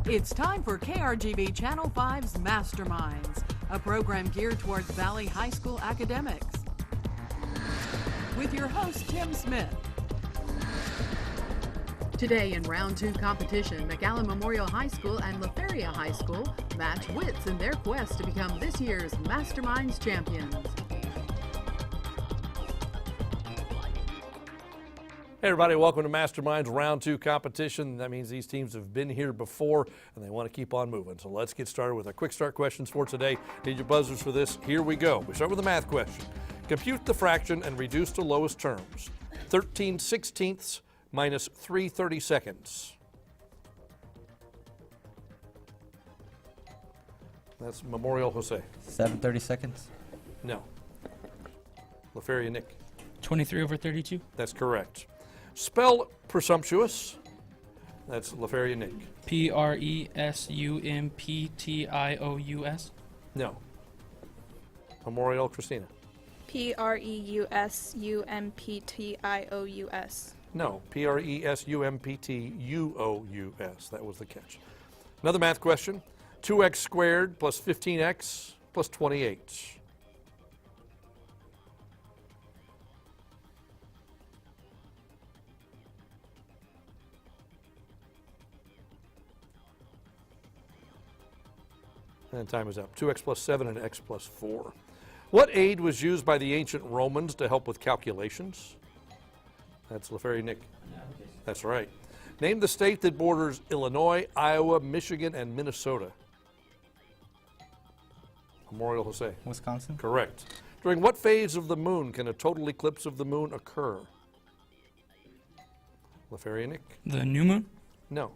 It's time for KRGB Channel 5's Masterminds, a program geared towards Valley High School academics. With your host, Tim Smith. Today in Round 2 competition, McAllen Memorial High School and Feria High School match wits in their quest to become this year's Masterminds champions. Hey everybody, welcome to Masterminds Round 2 competition. That means these teams have been here before and they want to keep on moving. So let's get started with our quick start questions for today. Need your buzzers for this. Here we go. We start with a math question. Compute the fraction and reduce to lowest terms. 13/16 minus 3/32. That's Memorial Jose. 7/32. No. LaFeria Nick. 23/32. That's correct. Spell presumptuous. That's LaFeria Nick. Presumptious. No. Memorial Christina. Preumptious. No. Presumptuous. That was the catch. Another math question. 2x squared plus 15x plus 28. And time is up. 2x plus 7 and x plus 4. What aid was used by the ancient Romans to help with calculations? That's LaFeria Nick. That's right. Name the state that borders Illinois, Iowa, Michigan, and Minnesota. Memorial Jose. Wisconsin. Correct. During what phase of the moon can a total eclipse of the moon occur? LaFeria Nick. The new moon? No.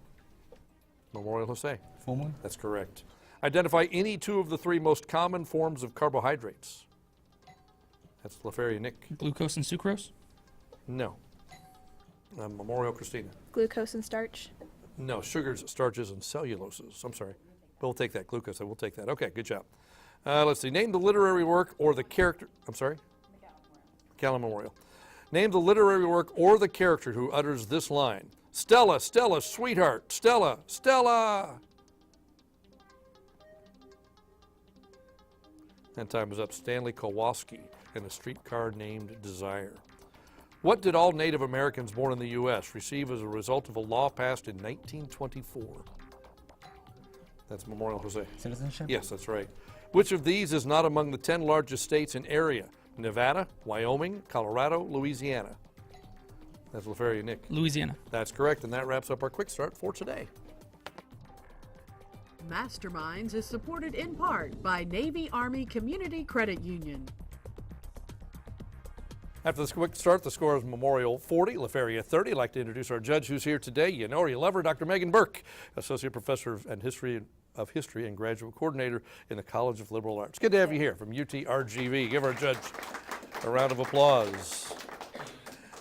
Memorial Jose. Full moon. That's correct. Identify any two of the three most common forms of carbohydrates. That's LaFeria Nick. Glucose and sucrose? No. Memorial Christina. Glucose and starch. No, sugars, starches, and celluloses. I'm sorry. We'll take that. Glucose, we'll take that. Okay, good job. Let's see. Name the literary work or the character. I'm sorry? McAllen Memorial. Name the literary work or the character who utters this line. Stella, Stella, sweetheart. Stella, Stella. And time is up. Stanley Kowalski in A Streetcar Named Desire. What did all Native Americans born in the U.S. receive as a result of a law passed in 1924? That's Memorial Jose. Citizenship? Yes, that's right. Which of these is not among the 10 largest states in area? Nevada, Wyoming, Colorado, Louisiana. That's LaFeria Nick. Louisiana. That's correct, and that wraps up our quick start for today. Masterminds is supported in part by Navy Army Community Credit Union. After this quick start, the score is Memorial 40, LaFeria 30. I'd like to introduce our judge who's here today. You know her, you love her, Dr. Megan Burke, Associate Professor of History and Graduate Coordinator in the College of Liberal Arts. Good to have you here from UTRGV. Give our judge a round of applause.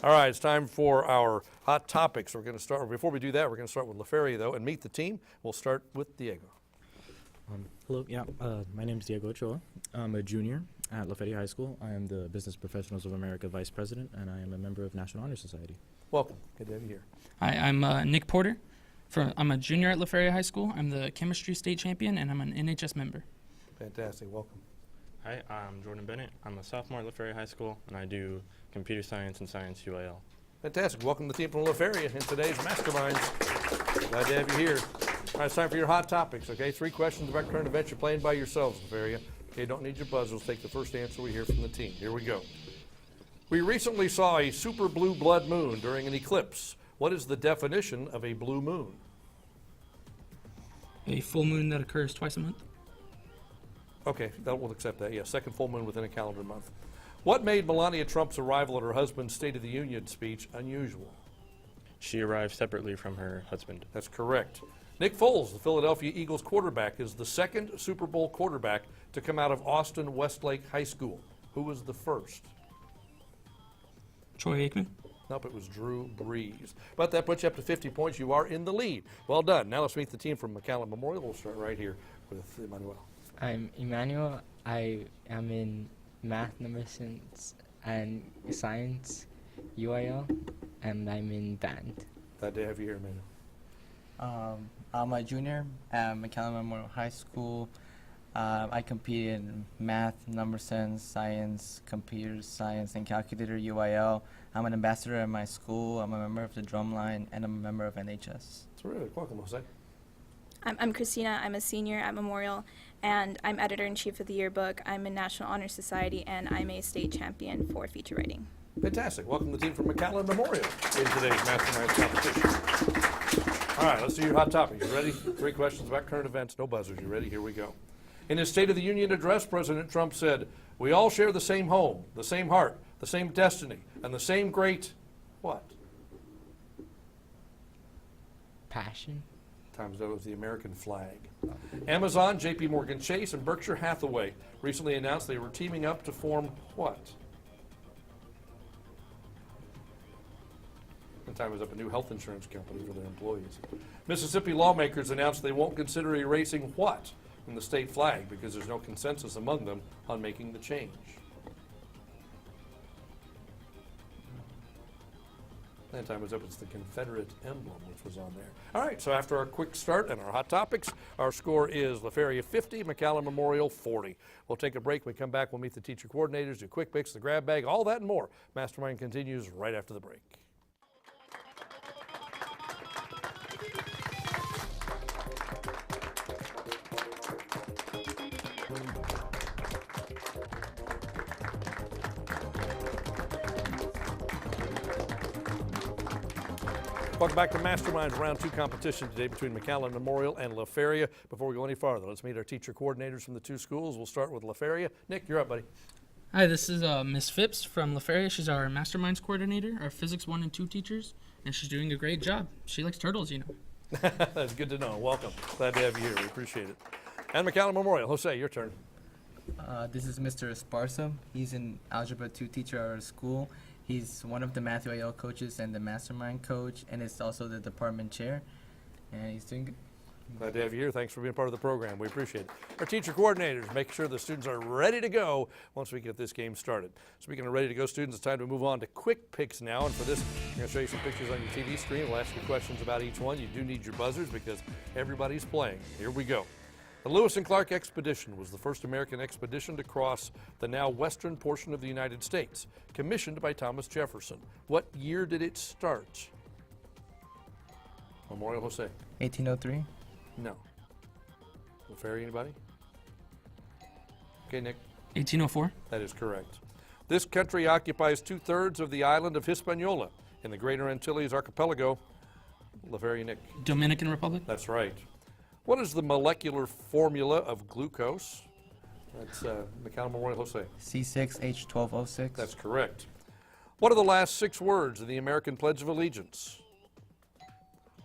All right, it's time for our hot topics. We're going to start, before we do that, we're going to start with LaFeria, though, and meet the team. We'll start with Diego. Hello, my name is Diego Ochoa. I'm a junior at Feria High School. I am the Business Professionals of America Vice President, and I am a member of National Honor Society. Welcome. Good to have you here. Hi, I'm Nick Porter. I'm a junior at Feria High School. I'm the chemistry state champion, and I'm an NHS member. Fantastic. Welcome. Hi, I'm Jordan Bennett. I'm a sophomore at Feria High School, and I do computer science and science UIL. Fantastic. Welcome to the team from LaFeria in today's Masterminds. Glad to have you here. All right, it's time for your hot topics, okay? 3 questions about current events. You're playing by yourselves, LaFeria. Okay, don't need your buzzers. Take the first answer we hear from the team. Here we go. We recently saw a super blue blood moon during an eclipse. What is the definition of a blue moon? A full moon that occurs twice a month. Okay, we'll accept that. Yes, second full moon within a calendar month. What made Melania Trump's arrival at her husband's State of the Union speech unusual? She arrived separately from her husband. That's correct. Nick Foles, the Philadelphia Eagles quarterback, is the second Super Bowl quarterback to come out of Austin Westlake High School. Who was the first? Troy Aikman. Nope, it was Drew Brees. But that puts you up to 50 points. You are in the lead. Well done. Now let's meet the team from McAllen Memorial. We'll start right here with Emmanuel. I'm Emmanuel. I am in math, numbers, and science, UIL, and I'm in band. Glad to have you here, Emmanuel. I'm a junior at McAllen Memorial High School. I compete in math, number sense, science, computer science, and calculator UIL. I'm an ambassador at my school. I'm a member of the drumline, and I'm a member of NHS. Terrific. Welcome, Jose. I'm Christina. I'm a senior at Memorial, and I'm editor-in-chief of the yearbook. I'm in National Honor Society, and I'm a state champion for feature writing. Fantastic. Welcome the team from McAllen Memorial in today's Masterminds competition. All right, let's do your hot topics. You ready? 3 questions about current events. No buzzers. You ready? Here we go. In his State of the Union address, President Trump said, "We all share the same home, the same heart, the same destiny, and the same great," what? Passion. Times up with the American flag. Amazon, J.P. Morgan Chase, and Berkshire Hathaway recently announced they were teaming up to form what? And time is up, a new health insurance company for their employees. Mississippi lawmakers announced they won't consider erasing what from the state flag because there's no consensus among them on making the change. And time is up, it's the Confederate emblem which was on there. All right, so after our quick start and our hot topics, our score is La Feria 50, McAllen Memorial 40. We'll take a break. When we come back, we'll meet the teacher coordinators, do quick picks, the grab bag, all that and more. Mastermind continues right after the break. Welcome back to Masterminds Round 2 competition today between McAllen Memorial and La Feria. Before we go any farther, let's meet our teacher coordinators from the 2 schools. We'll start with La Feria. Nick, you're up, buddy. Hi, this is Miss Phipps from La Feria. She's our Masterminds coordinator, our Physics 1 and 2 teachers, and she's doing a great job. She likes turtles, you know. That's good to know. Welcome. Glad to have you here. We appreciate it. And McAllen Memorial. Jose, your turn. This is Mr. Esparza. He's an Algebra 2 teacher at our school. He's one of the Math UIL coaches and the Mastermind coach, and is also the department chair, and he's doing good. Glad to have you here. Thanks for being part of the program. We appreciate it. Our teacher coordinators, make sure the students are ready to go once we get this game started. Speaking of ready to go students, it's time to move on to quick picks now. And for this, I'm going to show you some pictures on your TV screen. We'll ask you questions about each one. You do need your buzzers because everybody's playing. Here we go. The Lewis and Clark expedition was the first American expedition to cross the now western portion of the United States, commissioned by Thomas Jefferson. What year did it start? Memorial, Jose. 1803. No. La Feria, anybody? Okay, Nick. 1804. That is correct. This country occupies 2/3 of the island of Hispaniola in the Greater Antilles Archipelago. La Feria, Nick. Dominican Republic. That's right. What is the molecular formula of glucose? That's McAllen Memorial, Jose. C6H12O6. That's correct. What are the last 6 words in the American Pledge of Allegiance?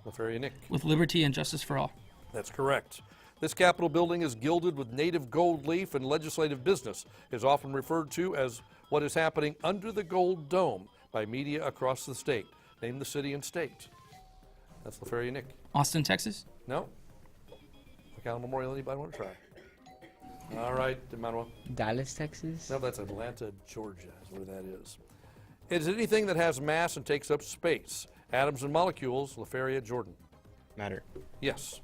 La Feria, Nick. With liberty and justice for all. That's correct. This Capitol building is gilded with native gold leaf, and legislative business is often referred to as what is happening under the gold dome by media across the state. Name the city and state. That's La Feria, Nick. Austin, Texas. No? McAllen Memorial, anybody want to try? All right, Emmanuel. Dallas, Texas. No, that's Atlanta, Georgia is where that is. It is anything that has mass and takes up space. Atoms and molecules, La Feria, Jordan. Matter. Yes.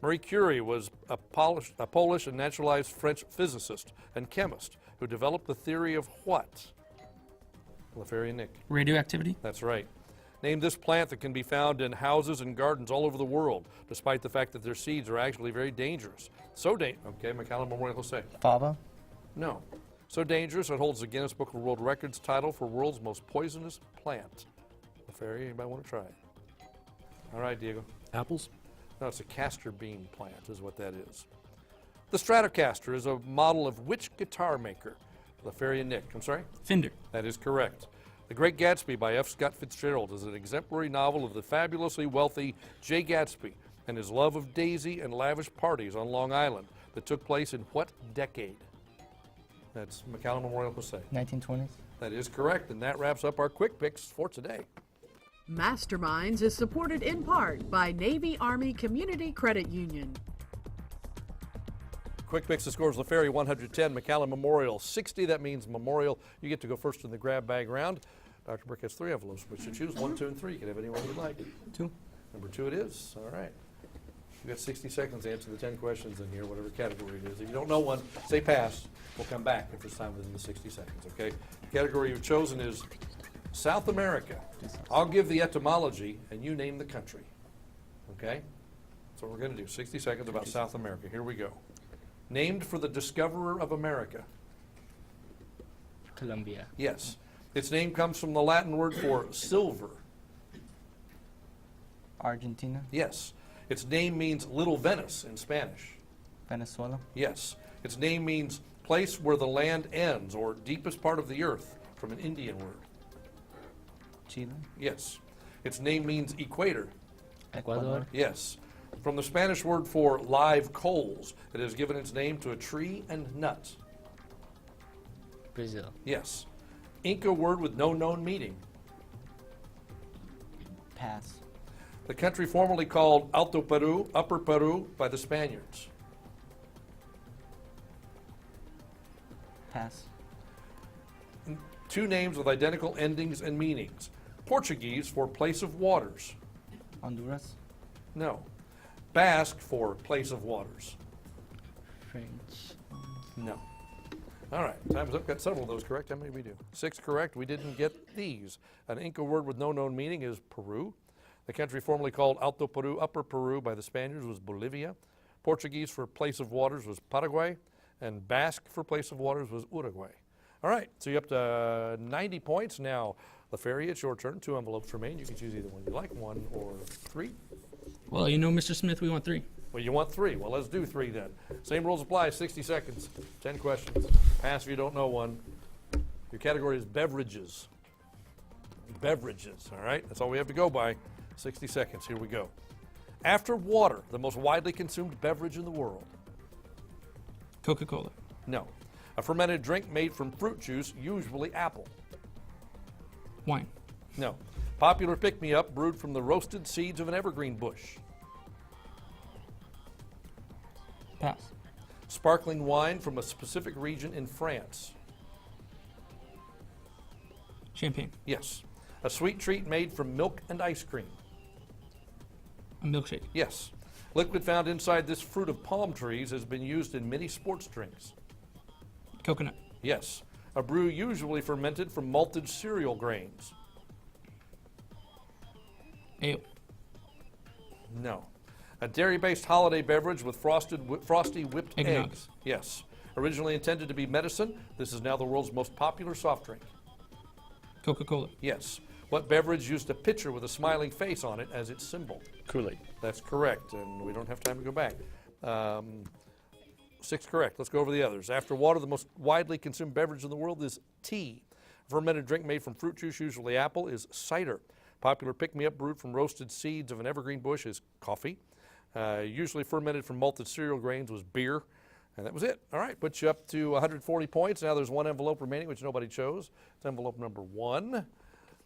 Marie Curie was a Polish and naturalized French physicist and chemist who developed the theory of what? La Feria, Nick. Radioactivity. That's right. Name this plant that can be found in houses and gardens all over the world, despite the fact that their seeds are actually very dangerous. Okay, McAllen Memorial, Jose. Fava. No. So dangerous it holds the Guinness Book of World Records title for world's most poisonous plant. La Feria, anybody want to try it? All right, Diego. Apples? No, it's a castor bean plant is what that is. The Stratocaster is a model of which guitar maker? La Feria, Nick. I'm sorry? Fender. That is correct. The Great Gatsby by F. Scott Fitzgerald is an exemplary novel of the fabulously wealthy Jay Gatsby and his love of Daisy and lavish parties on Long Island that took place in what decade? That's McAllen Memorial, Jose. 1920s. That is correct, and that wraps up our quick picks for today. Masterminds is supported in part by Navy Army Community Credit Union. Quick picks, the scores: La Feria 110, McAllen Memorial 60. That means Memorial, you get to go first in the grab bag round. Dr. Brick has 3 envelopes, which you choose 1, 2, and 3. You can have any one you'd like. 2. Number 2 it is. All right. You've got 60 seconds to answer the 10 questions in here, whatever category it is. If you don't know one, say pass. We'll come back if there's time within the 60 seconds, okay? The category you've chosen is South America. I'll give the etymology, and you name the country, okay? That's what we're going to do. 60 seconds about South America. Here we go. Named for the discoverer of America. Colombia. Yes. Its name comes from the Latin word for silver. Argentina. Yes. Its name means Little Venice in Spanish. Venezuela. Yes. Its name means place where the land ends or deepest part of the earth from an Indian word. Chile. Yes. Its name means equator. Ecuador. Yes. From the Spanish word for live coals, it has given its name to a tree and nut. Brazil. Yes. Inca word with no known meaning. Pass. The country formerly called Alto Peru, Upper Peru, by the Spaniards. Pass. 2 names with identical endings and meanings. Portuguese for place of waters. Honduras. No. Basque for place of waters. French. No. All right, time's up. Got several of those correct. How many did we do? 6 correct. We didn't get these. An Inca word with no known meaning is Peru. The country formerly called Alto Peru, Upper Peru by the Spaniards was Bolivia. Portuguese for place of waters was Paraguay. And Basque for place of waters was Uruguay. All right, so you're up to 90 points. Now, Feria, it's your turn. 2 envelopes remain. You can choose either one you like, 1 or 3. Well, you know, Mr. Smith, we want 3. Well, you want 3. Well, let's do 3 then. Same rules apply, 60 seconds, 10 questions. Pass if you don't know one. Your category is beverages. Beverages, all right? That's all we have to go by. 60 seconds, here we go. After water, the most widely consumed beverage in the world. Coca-Cola. No. A fermented drink made from fruit juice, usually apple. Wine. No. Popular pick-me-up brewed from the roasted seeds of an evergreen bush. Pass. Sparkling wine from a specific region in France. Champagne. Yes. A sweet treat made from milk and ice cream. A milkshake. Yes. Liquid found inside this fruit of palm trees has been used in many sports drinks. Coconut. Yes. A brew usually fermented from malted cereal grains. Ale. No. A dairy-based holiday beverage with frosty whipped Eggnog. eggs. Yes. Originally intended to be medicine, this is now the world's most popular soft drink. Coca-Cola. Yes. What beverage used a pitcher with a smiling face on it as its symbol? Kool-Aid. That's correct, and we don't have time to go back. 6 correct. Let's go over the others. After water, the most widely consumed beverage in the world is tea. A fermented drink made from fruit juice, usually apple, is cider. Popular pick-me-up brewed from roasted seeds of an evergreen bush is coffee. Usually fermented from malted cereal grains was beer. And that was it. All right, puts you up to 140 points. Now there's 1 envelope remaining, which nobody chose. It's envelope number 1.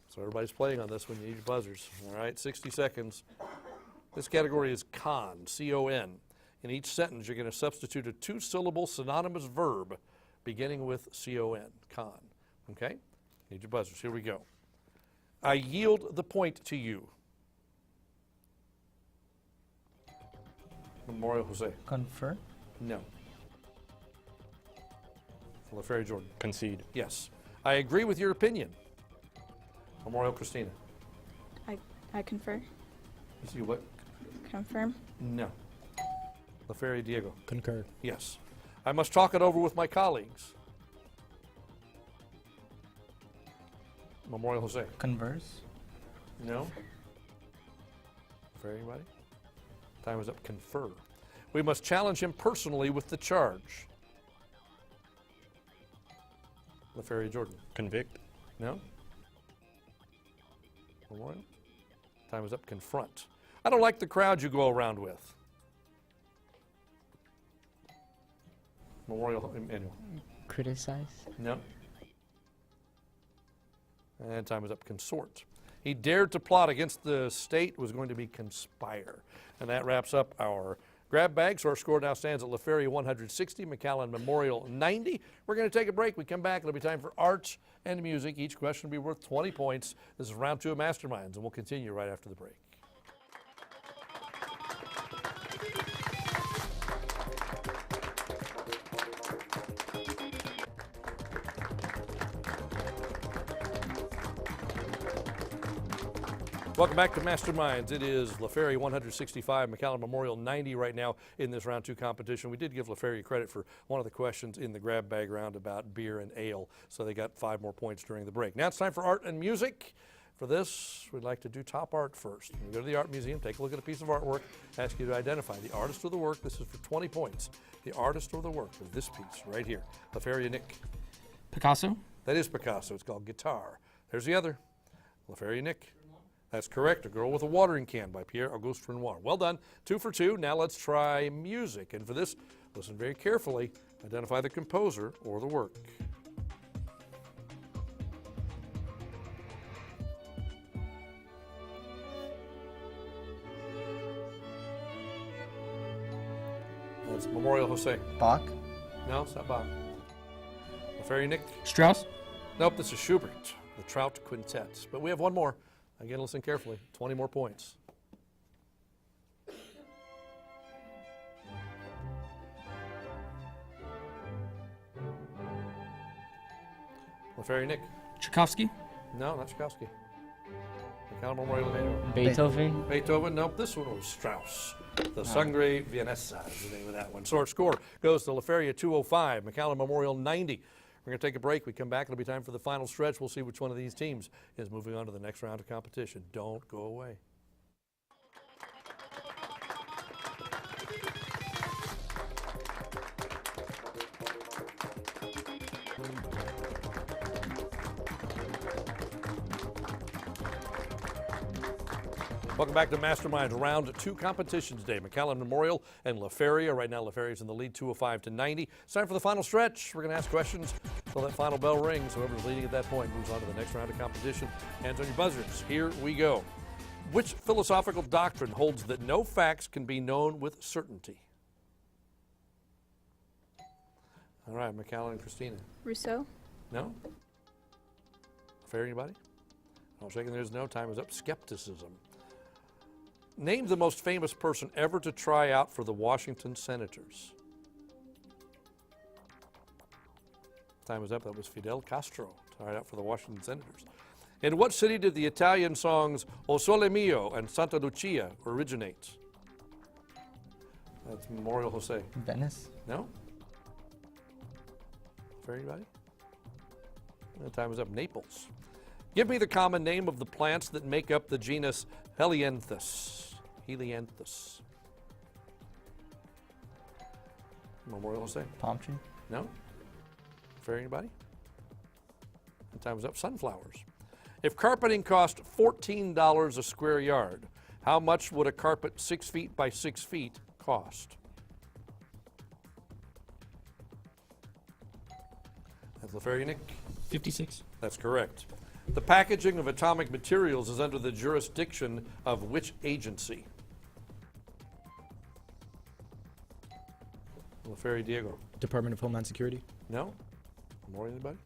So everybody's playing on this one. You need your buzzers. All right, 60 seconds. This category is con, C-O-N. In each sentence, you're going to substitute a 2-syllable synonymous verb beginning with C-O-N, con. Okay? Need your buzzers. Here we go. I yield the point to you. Memorial Jose. Confer. No. LaFerry Jordan. Concede. Yes. I agree with your opinion. Memorial Christina. I confer. You what? Confirm. No. LaFerry Diego. Concur. Yes. I must talk it over with my colleagues. Memorial Jose. Converse. No. For anybody? Time is up. Confer. We must challenge him personally with the charge. LaFerry Jordan. Convict. No? Memorial? Time is up. Confront. I don't like the crowd you go around with. Memorial Emmanuel. Criticize. No. And time is up. Consort. He dared to plot against the state, was going to be conspire. And that wraps up our grab bag. So our score now stands at LaFerry 160, McAllen Memorial 90. We're going to take a break. We come back. It'll be time for arts and music. Each question will be worth 20 points. This is round 2 of Masterminds, and we'll continue right after the break. Welcome back to Masterminds. It is La Feria 165, McAllen Memorial 90 right now in this round 2 competition. We did give La Feria credit for one of the questions in the grab bag round about beer and ale, so they got 5 more points during the break. Now it's time for art and music. For this, we'd like to do top art first. When you go to the art museum, take a look at a piece of artwork, ask you to identify the artist or the work. This is for 20 points. The artist or the work of this piece right here. La Feria, Nick. Picasso. That is Picasso. It's called Guitar. There's the other. La Feria, Nick. That's correct. A Girl with a Watering Can by Pierre-Auguste Renoir. Well done. 2 for 2. Now let's try music. And for this, listen very carefully. Identify the composer or the work. That's Memorial Jose. Bach. No, it's not Bach. La Feria, Nick. Strauss. Nope, this is Schubert, the Trout Quintet. But we have one more. Again, listen carefully. 20 more points. La Feria, Nick. Tchaikovsky. No, not Tchaikovsky. McAllen Memorial Manual. Beethoven. Beethoven. Nope, this one was Strauss. The Sangre Vienesa is the name of that one. So our score goes to La Feria 205, McAllen Memorial 90. We're going to take a break. We come back. It'll be time for the final stretch. We'll see which one of these teams is moving on to the next round of competition. Don't go away. Welcome back to Masterminds, round 2 competition today. McAllen Memorial and La Feria. Right now, La Feria's in the lead, 205 to 90. It's time for the final stretch. We're going to ask questions until that final bell rings. Whoever's leading at that point moves on to the next round of competition. Hands on your buzzers. Here we go. Which philosophical doctrine holds that no facts can be known with certainty? All right, McAllen and Christina. Rousseau. No? Fair, anybody? I'll shake there's no. Time is up. Skepticism. Name the most famous person ever to try out for the Washington Senators. Time is up. That was Fidel Castro, tried out for the Washington Senators. In what city did the Italian songs O Sole Mio and Santa Lucia originate? That's Memorial Jose. Venice. No? For anybody? Time is up. Naples. Give me the common name of the plants that make up the genus Helianthus. Helianthus. Memorial Jose. Palm tree. No? For anybody? Time is up. Sunflowers. If carpeting cost $14 a square yard, how much would a carpet 6 feet by 6 feet cost? That's La Feria, Nick. 56. That's correct. The packaging of atomic materials is under the jurisdiction of which agency? La Feria, Diego. Department of Homeland Security. No? More anybody?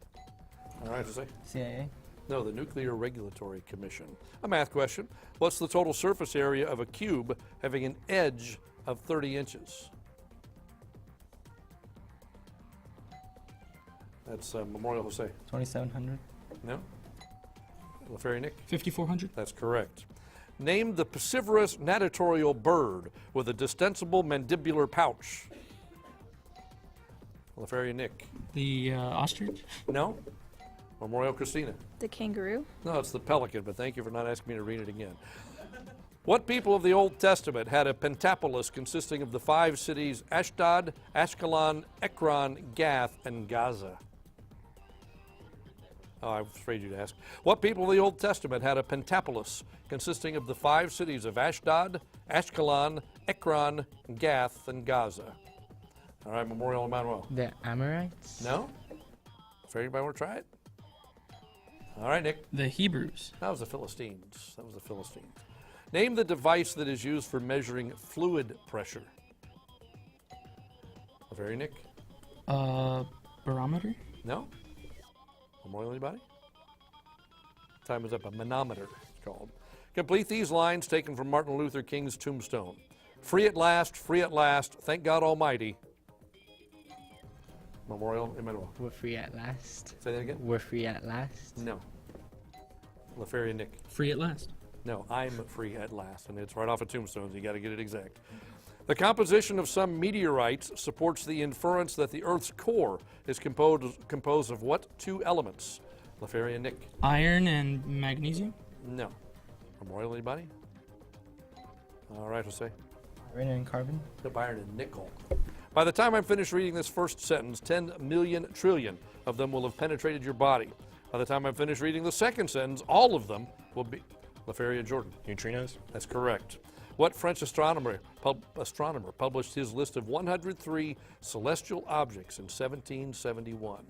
All right, Jose. CIA. No, the Nuclear Regulatory Commission. A math question. What's the total surface area of a cube having an edge of 30 inches? That's Memorial Jose. 2,700. No? La Feria, Nick. 5400. That's correct. Name the piscivorous natatorial bird with a distensible mandibular pouch. La Feria, Nick. The ostrich. No? Memorial, Christina. The kangaroo. No, it's the pelican, but thank you for not asking me to read it again. What people of the Old Testament had a pentapolis consisting of the 5 cities Ashdod, Ashkelon, Ekron, Gath, and Gaza? Oh, I was afraid you'd ask. What people of the Old Testament had a pentapolis consisting of the 5 cities of Ashdod, Ashkelon, Ekron, Gath, and Gaza? All right, Memorial Emmanuel. The Amorites. No? Afraid anybody want to try it? All right, Nick. The Hebrews. That was the Philistines. That was the Philistines. Name the device that is used for measuring fluid pressure. Very, Nick. Barometer. No? Memorial, anybody? Time is up. A manometer, it's called. Complete these lines taken from Martin Luther King's tombstone. Free at last, thank God Almighty. Memorial, Emmanuel. We're free at last. Say that again? We're free at last. No. La Feria, Nick. Free at last. No, I'm free at last, and it's right off of Tombstones. You got to get it exact. The composition of some meteorites supports the inference that the Earth's core is composed of what two elements? LaFeria, Nick? Iron and magnesium. No. Memorial, anybody? All right, Jose. Iron and carbon. The iron and nickel. By the time I'm finished reading this first sentence, 10 million trillion of them will have penetrated your body. By the time I'm finished reading the second sentence, all of them will be... LaFeria, Jordan. Neutrinos? That's correct. What French astronomer published his list of 103 celestial objects in 1771?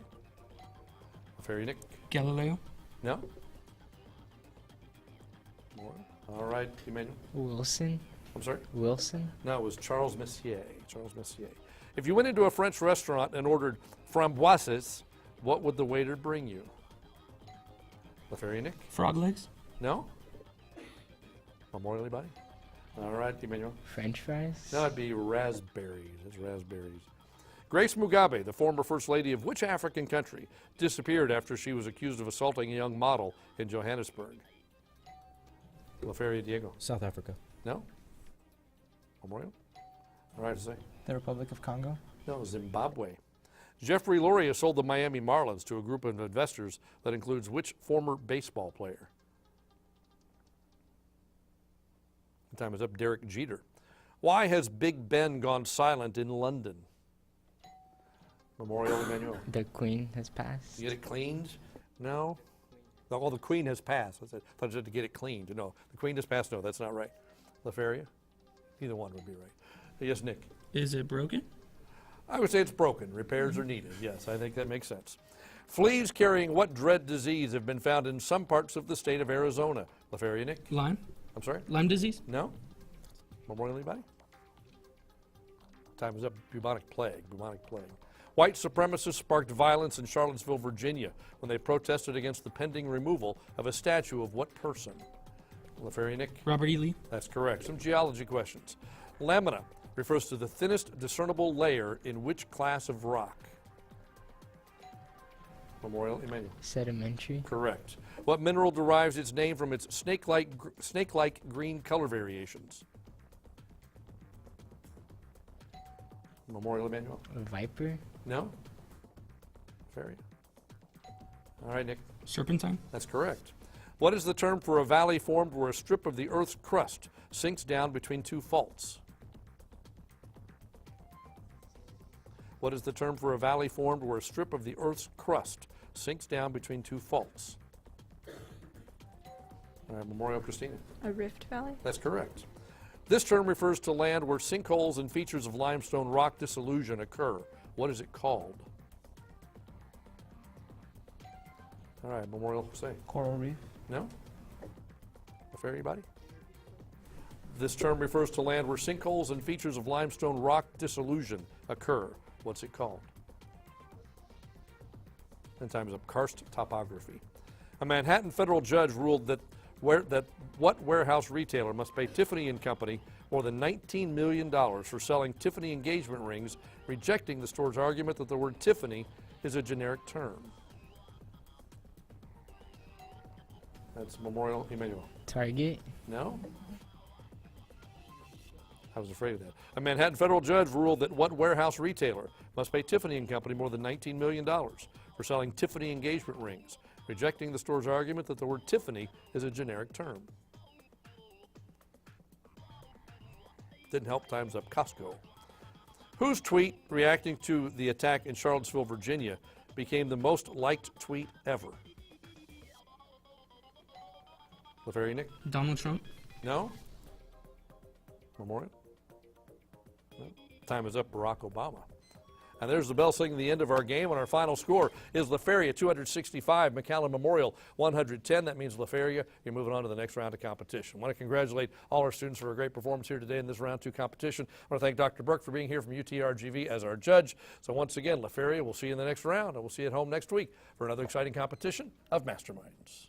LaFeria, Nick? Galileo. No? More? All right, Emmanuel. Wilson. I'm sorry? Wilson. No, it was Charles Messier. Charles Messier. If you went into a French restaurant and ordered framboises, what would the waiter bring you? LaFeria, Nick? Frog legs. No? Memorial, anybody? All right, Emmanuel. French fries. No, it'd be raspberries. It's raspberries. Grace Mugabe, the former First Lady of which African country, disappeared after she was accused of assaulting a young model in Johannesburg? LaFeria, Diego. South Africa. No? Memorial? All right, say. The Republic of Congo. No, Zimbabwe. Jeffrey Luria sold the Miami Marlins to a group of investors that includes which former baseball player? The time is up. Derek Jeter. Why has Big Ben gone silent in London? Memorial, Emmanuel. The Queen has passed. You get it cleaned? No? Oh, the Queen has passed. I thought you had to get it cleaned. No, the Queen has passed. No, that's not right. LaFeria? Either one would be right. Yes, Nick? Is it broken? I would say it's broken. Repairs are needed. Yes, I think that makes sense. Fleas carrying what dread disease have been found in some parts of the state of Arizona? LaFeria, Nick? Lyme. I'm sorry? Lyme disease. No? Memorial, anybody? Time is up. Bubonic plague. Bubonic plague. White supremacists sparked violence in Charlottesville, Virginia, when they protested against the pending removal of a statue of what person? LaFeria, Nick? Robert E. Lee. That's correct. Some geology questions. Lamina refers to the thinnest discernible layer in which class of rock? Memorial, Emmanuel. Sedimentary. Correct. What mineral derives its name from its snake-like green color variations? Memorial, Emmanuel. Viper. No? Feria. All right, Nick. Serpentine. That's correct. What is the term for a valley formed where a strip of the Earth's crust sinks down between two faults? What is the term for a valley formed where a strip of the Earth's crust sinks down between two faults? All right, Memorial, Christina. A rift valley? That's correct. This term refers to land where sinkholes and features of limestone rock dissolution occur. What is it called? All right, Memorial, say. Coral reef. No? Fair, anybody? This term refers to land where sinkholes and features of limestone rock dissolution occur. What's it called? And time is up. Karst topography. A Manhattan federal judge ruled that what warehouse retailer must pay Tiffany & Company more than $19 million for selling Tiffany engagement rings, rejecting the store's argument that the word Tiffany is a generic term. That's Memorial, Emmanuel. Target. No? I was afraid of that. A Manhattan federal judge ruled that what warehouse retailer must pay Tiffany & Company more than $19 million for selling Tiffany engagement rings, rejecting the store's argument that the word Tiffany is a generic term. Didn't help. Time's up. Costco. Whose tweet reacting to the attack in Charlottesville, Virginia became the most liked tweet ever? LaFeria, Nick? Donald Trump. No? Memorial? No. Time is up. Barack Obama. And there's the bell singing the end of our game, and our final score is LaFeria 265, McAllen Memorial 110. That means LaFeria, you're moving on to the next round of competition. I want to congratulate all our students for a great performance here today in this round 2 competition. I want to thank Dr. Burke for being here from UTRGV as our judge. So once again, LaFeria, we'll see you in the next round, and we'll see you at home next week for another exciting competition of Masterminds.